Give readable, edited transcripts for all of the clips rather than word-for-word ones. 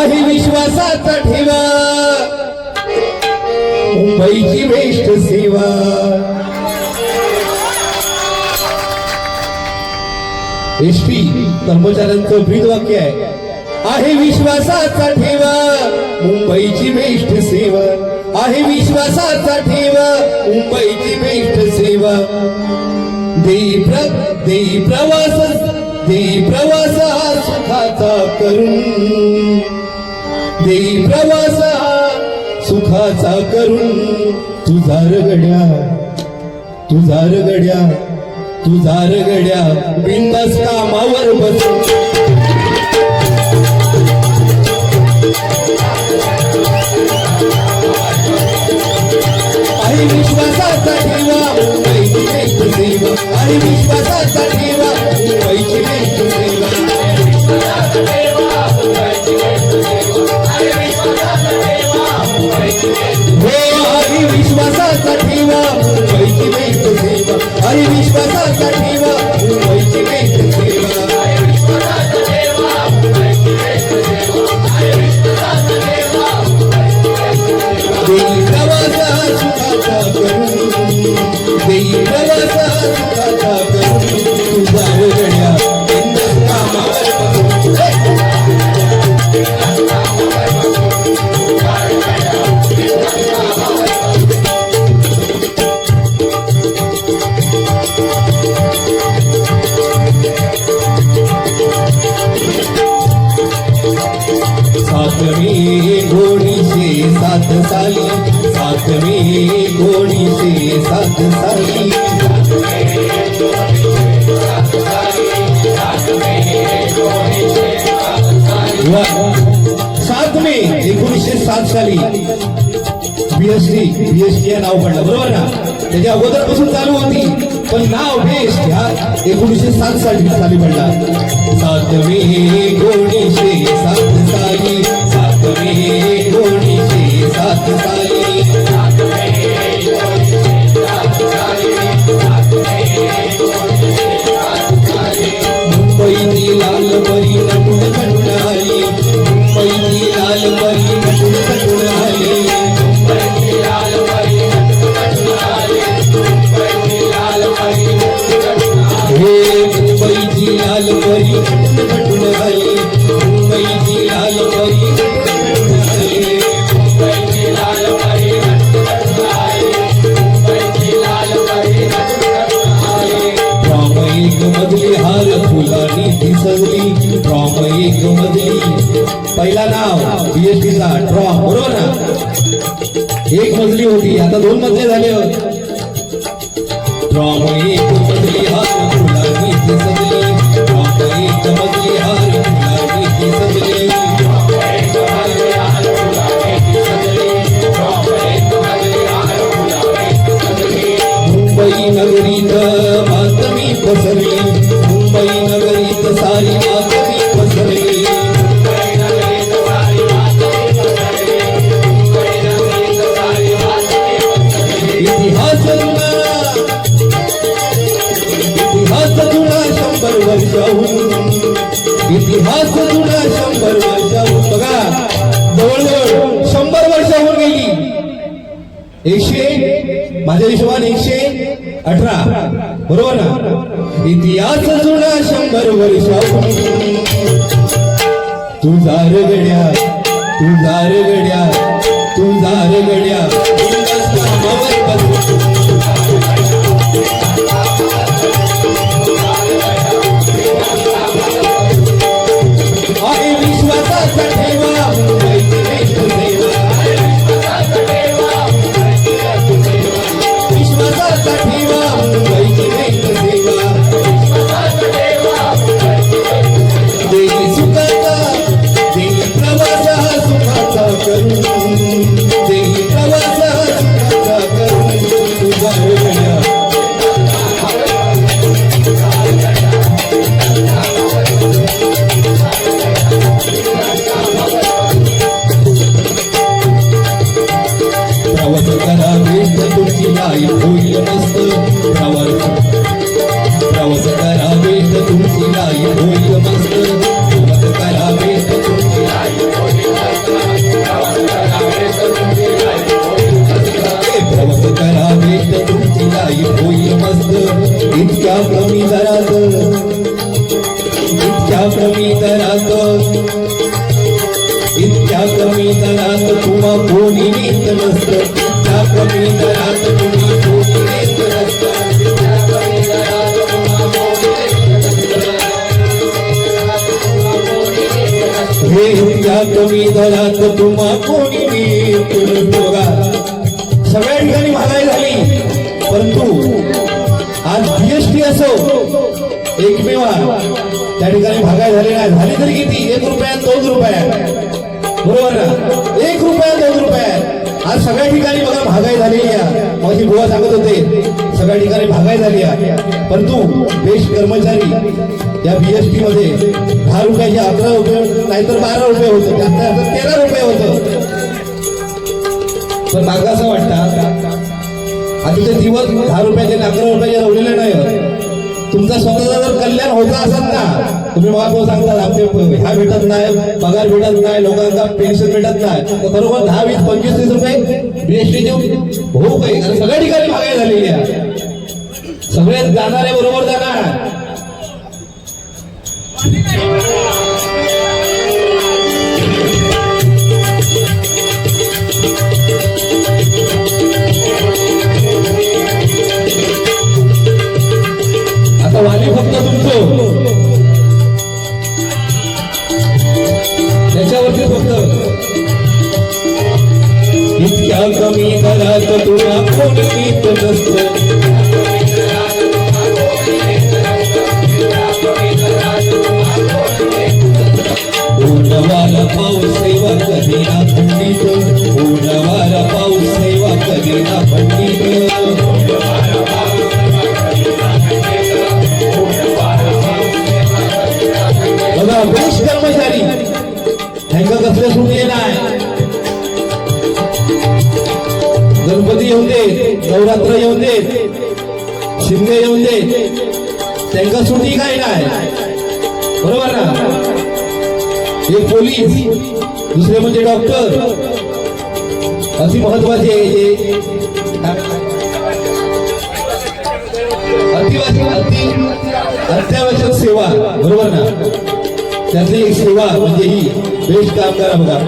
आहे विश्वासाचा ठेवा, मुंबईची बेस्ट सेवा. एसटी कर्मचाऱ्यांचं ब्रीदवाक्य आहे विश्वासाचा ठेवा, मुंबईची बेस्ट सेवा. आहे विश्वासाचा ठेवा, मुंबईची बेस्ट सेवा. देई प्रवास हा सुखाचा करून, देई प्रवास हा सुखाचा करून. तुझा रगड्या बिंदास कामावर बसून. आहे विश्वासाचा ठेवा, मुंबईची बेस्ट सेवा. आहे विश्वासाचा ठेवा, मुंबईची बेस्ट सेवा. आहे विश्वासाचा ठेवा, मुंबईची बेस्ट सेवा. आहे विश्वासाचा ठेवा, मुंबईची बेस्ट सेवा. देई प्रवास सुखाचा करून, देई प्रवास सुखाचा करून. तुझा रगड्या बिंदास कामावर बसून. सातवें घोड़ी से सात साली, सातवें घोड़ी से सात साली. सातवें 1907 साली बीएसटी हे नाव पडलं, बरोबर ना. त्याच्या अगोदरपासून चालू होती, पण नाव बेस्ट ह्या 1907 साली पडला. सातवें घोड़ी से सात साली, सातवें घोड़ी से सात साली. मुंबईची लाल परी नटून नटून आली, मुंबईची लाल परी नटून नटून आली. हे मुंबईची लाल परी नटून आली, मुंबईची लाल परी नटून आली. एक मजली हार फुलानी ती सजली, ट्रॉम एक मजली. पहिला नाव बीएसटीचा ट्रॉम, बरोबर ना. एक मजली होती, आता 2 मजले झाले. ट्रॉम एक मजली हार फुलानी ती सजली, ट्रॉम एक मजली हार फुलानी ती सजली. मुंबई नगरीत बातमी पसरली, मुंबई नगरीत सारी बातमी पसरली. इतिहास जुना 100 वर्षाहून, इतिहास जुना 100 वर्षाहून. बघा जवळजवळ 100 वर्ष होऊन गेली. 100 माझ्या हिशोबाने 118, बरोबर ना. इतिहास जुना 100 वर्षाहून. तुझा रगड्या बिंदास कामावर बसून. आहे विश्वासाचा ठेवा, मुंबईची बेस्ट सेवा. विश्वासाचा ठेवा, मुंबईची बेस्ट सेवा. देई सुखाचा, देई प्रवास हा सुखाचा करून, देई प्रवास हा सुखाचा करून. दरात इतक्या कमी दरात तुम्हा कोणी नेत नसत इतक्या कमी दरात तुम्हा कोणी नेत नसत इतक्या कमी दरात तुम्हा कोणी नेत नसत हे इतक्या कमी दरात तुम्हा कोणी नेत नसत बघा सगळ्या ठिकाणी महागाई झाली परंतु आज जीएसटी असो एकमेव त्या ठिकाणी महागाई झाली नाही झाली तरी किती 1 रुपया 2 रुपया बरोबर ना 1 रुपया 2 रुपया आज सगळ्या ठिकाणी बघा महागाई झालेली आहे माझी बुवा सांगत होते सगळ्या ठिकाणी महागाई झाली आहे परंतु बेस्ट कर्मचारी या बीएसटी मध्ये 10 रुपयाचे 11 रुपये नाहीतर 12 रुपये होतं त्यात 13 रुपये होतं पण मला असं वाटतं आता ते दिवस 10 रुपयाचे 11 रुपयाचे रवलेले नाही तुमचा स्वतःचा जर कल्याण होता असेल ना तुम्ही मला सांगता आमचे ह्या भेटत नाही पगार भेटत नाही लोकांना पेन्शन भेटत नाही तर बरोबर 10, 20, 25, 30 रुपये बीएसटी देऊन होऊ काही कारण सगळ्या ठिकाणी महागाई झालेली आहे सगळे जाणारे बरोबर जाणार आता वाली फक्त तुमचं त्याच्यावरती फक्त इतक्या कमी दरात तुला कोणी नेत नसतं ऊनवारा पाऊस सेवा कधी ना खंडित ऊनवारा पाऊस सेवा कधी ना खंडित बघा बेस्ट कर्मचारी ह्यांना कसले सुटले नाही गणपती येऊन दे नवरात्र येऊन दे शिंदे येऊन दे त्यांना सुटी काय नाही बरोबर ना एक पोलीस दुसरे म्हणजे डॉक्टर अति महत्वाचे अत्यावश्यक सेवा बरोबर ना त्यातली एक सेवा म्हणजे ही बेस्ट कामगार बघा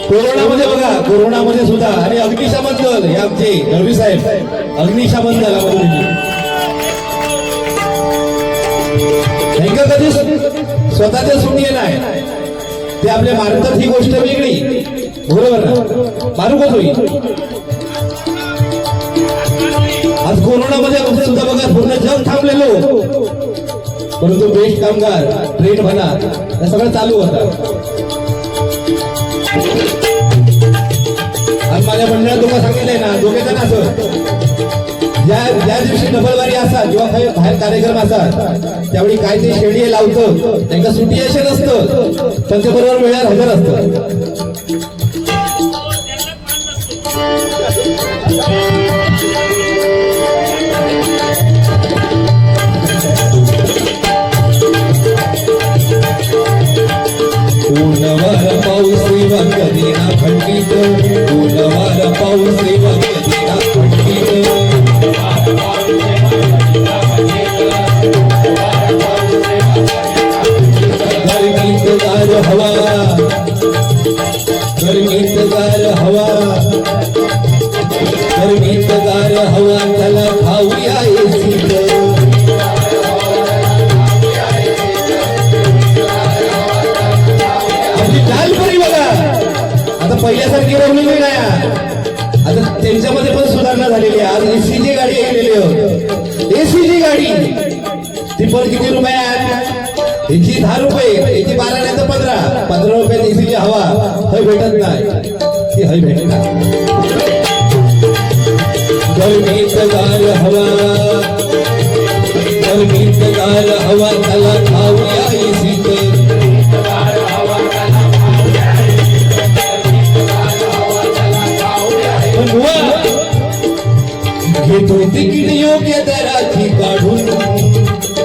कोरोनामध्ये बघा कोरोनामध्ये सुद्धा आणि अग्निशमन दल हे आमचे दळवी साहेब अग्निशमन दलामध्ये त्यांना कधी स्वतःच्या सुटी नाही ते आपल्या मारतात ही गोष्ट वेगळी बरोबर ना मारू होईल आज कोरोनामध्ये सुद्धा बघा पूर्ण जग थांबलेलो परंतु बेस्ट कामगार ट्रेन म्हणा हे सगळं चालू होतं आज माझ्या मंडळात तुम्हाला सांगितलंय ना दोघे जण असं ज्या दिवशी डबलवारी असतात किंवा काही बाहेर कार्यक्रम असतात त्यावेळी काय ते शेडी लावतं त्यांना सुटी असे नसतं त्यांच्याबरोबर वेळेवर हजर असतं ऊनवारा पाऊस सेवा कधी ना खंडित ऊनवारा पाऊस सेवा कधी ना खंडित गर्मीत गार हवा गर्मीत गार हवा गर्मीत गार हवा त्याला खाऊया एसीत आता पहिल्यासारखी रवलेली नाही आता त्यांच्यामध्ये पण सुधारणा झालेली आहे आज एसीची गाडी गेलेली होती एसीची गाडी ती पण किती रुपयात याची 10 रुपये याची 12 नाही तर 15 रुपयात एसीची हवा हय भेटत नाही ती हय भेटत गर्मीत गार हवा गर्मीत गार हवा त्याला खाऊया एसीत घेतो तिकीट योग्य दराची काढून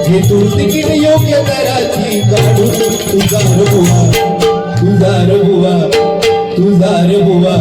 घेतो तिकीट योग्य दराची काढून तुझा रे बुवा तुझा रे बुवा